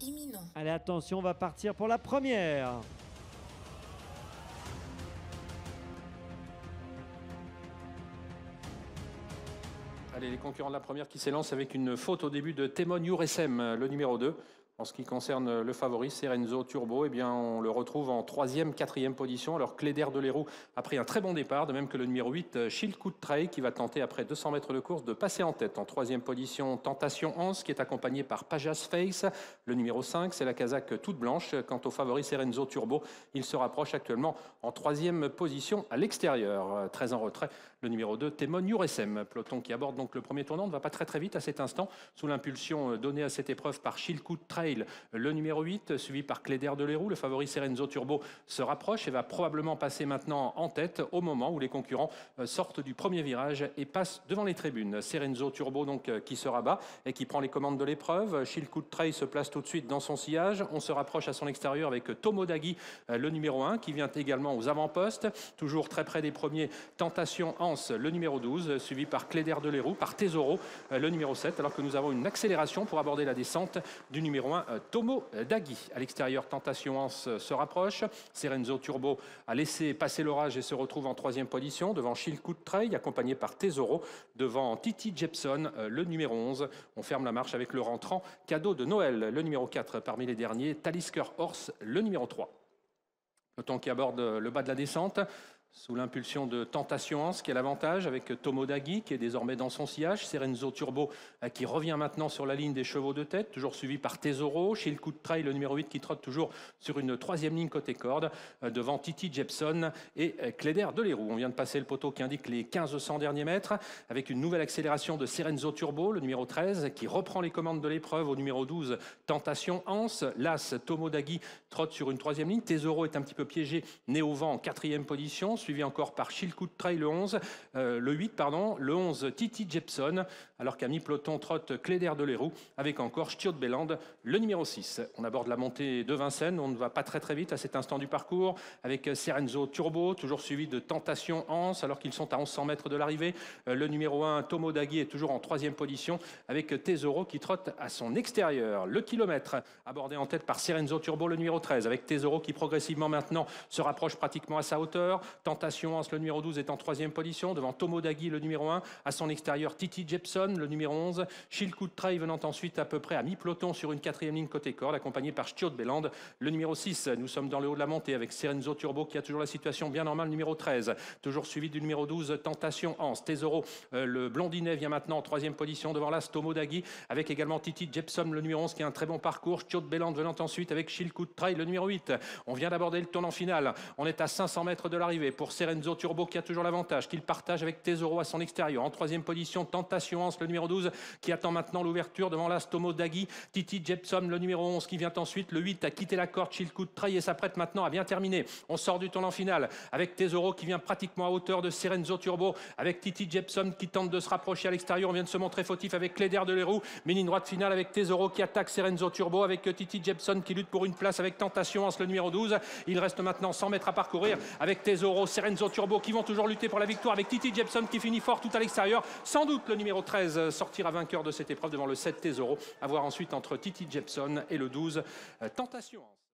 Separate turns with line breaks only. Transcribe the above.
imminent.
Allez, attention, on va partir pour la première.
Allez, les concurrents de la première qui s'élancent avec une faute au début de Temon Yuresem, le numéro 2. En ce qui concerne le favori, Serenzo Turbo, eh bien, on le retrouve en 3e, 4e position. Alors, Cléder de Leroux a pris un très bon départ, de même que le numéro 8, Chilkout Trail, qui va tenter, après 200 mètres de course, de passer en tête. En 3e position, Tentation Hans, qui est accompagné par Pajas Face. Le numéro 5, c'est la casaque toute blanche. Quant au favori, Serenzo Turbo, il se rapproche actuellement en 3e position à l'extérieur. Très en retrait, le numéro 2, Temon Yuresem. Peloton qui aborde donc le premier tournant, ne va pas très vite à cet instant, sous l'impulsion donnée à cette épreuve par Chilkout Trail. Le numéro 8, suivi par Cléder de Leroux. Le favori Serenzo Turbo se rapproche et va probablement passer maintenant en tête au moment où les concurrents sortent du premier virage et passent devant les tribunes. Serenzo Turbo donc qui se rabat et qui prend les commandes de l'épreuve. Chilkout Trail se place tout de suite dans son sillage. On se rapproche à son extérieur avec Tomodagi, le numéro 1, qui vient également aux avant-postes. Toujours très près des premiers, Tentation Hans, le numéro 12, suivi par Cléder de Leroux, par Tesoro, le numéro 7, alors que nous avons une accélération pour aborder la descente du numéro 1, Tomodagi. À l'extérieur, Tentation Hans se rapproche. Serenzo Turbo a laissé passer l'orage et se retrouve en 3e position devant Chilkout Trail, accompagné par Tesoro, devant Titi Jepson, le numéro 11. On ferme la marche avec le rentrant cadeau de Noël, le numéro 4 parmi les derniers, Talisker Horse, le numéro 3. Le temps qui aborde le bas de la descente, sous l'impulsion de Tentation Hans, qui a l'avantage avec Tomodagi, qui est désormais dans son sillage. Serenzo Turbo, qui revient maintenant sur la ligne des chevaux de tête, toujours suivi par Tesoro. Chilkout Trail, le numéro 8, qui trotte toujours sur une 3e ligne côté corde, devant Titi Jepson et Cléder de Leroux. On vient de passer le poteau qui indique les 1500 derniers mètres, avec une nouvelle accélération de Serenzo Turbo, le numéro 13, qui reprend les commandes de l'épreuve au numéro 12, Tentation Hans. L'As Tomodagi trotte sur une 3e ligne. Tesoro est un petit peu piégé, né au vent en 4e position, suivi encore par Chilkout Trail le 11, le 8 pardon, le 11 Titi Jepson, alors qu'à mi-peloton trotte Cléder de Leroux avec encore Stiot Beland, le numéro 6. On aborde la montée de Vincennes, on ne va pas très vite à cet instant du parcours, avec Serenzo Turbo, toujours suivi de Tentation Hans, alors qu'ils sont à 1100 mètres de l'arrivée. Le numéro 1 Tomodagi est toujours en 3e position, avec Tesoro qui trotte à son extérieur. Le kilomètre abordé en tête par Serenzo Turbo, le numéro 13, avec Tesoro qui progressivement maintenant se rapproche pratiquement à sa hauteur. Tentation Hans, le numéro 12, est en 3e position, devant Tomodagi, le numéro 1. À son extérieur, Titi Jepson, le numéro 11. Chilkout Trail venant ensuite à peu près à mi-peloton sur une 4e ligne côté corde, accompagné par Stiot Beland, le numéro 6. Nous sommes dans le haut de la montée avec Serenzo Turbo qui a toujours la situation bien normale, numéro 13. Toujours suivi du numéro 12, Tentation Hans. Tesoro, le blondinet, vient maintenant en 3e position devant l'As Tomodagi, avec également Titi Jepson, le numéro 11, qui a un très bon parcours. Stiot Beland venant ensuite avec Chilkout Trail, le numéro 8. On vient d'aborder le tournant final. On est à 500 mètres de l'arrivée pour Serenzo Turbo qui a toujours l'avantage, qu'il partage avec Tesoro à son extérieur. En 3e position, Tentation Hans, le numéro 12, qui attend maintenant l'ouverture devant l'As Tomodagi. Titi Jepson, le numéro 11, qui vient ensuite. Le 8 a quitté la corde, Chilkout Trail, et s'apprête maintenant à bien terminer. On sort du tournant final avec Tesoro qui vient pratiquement à hauteur de Serenzo Turbo, avec Titi Jepson qui tente de se rapprocher à l'extérieur. On vient de se montrer fautif avec Cléder de Leroux, mais ligne droite finale avec Tesoro qui attaque Serenzo Turbo, avec Titi Jepson qui lutte pour une place avec Tentation Hans, le numéro 12. Il reste maintenant 100 mètres à parcourir avec Tesoro, Serenzo Turbo qui vont toujours lutter pour la victoire, avec Titi Jepson qui finit fort tout à l'extérieur. Sans doute le numéro 13 sortira vainqueur de cette épreuve devant le 7 Tesoro, à voir ensuite entre Titi Jepson et le 12 Tentation Hans.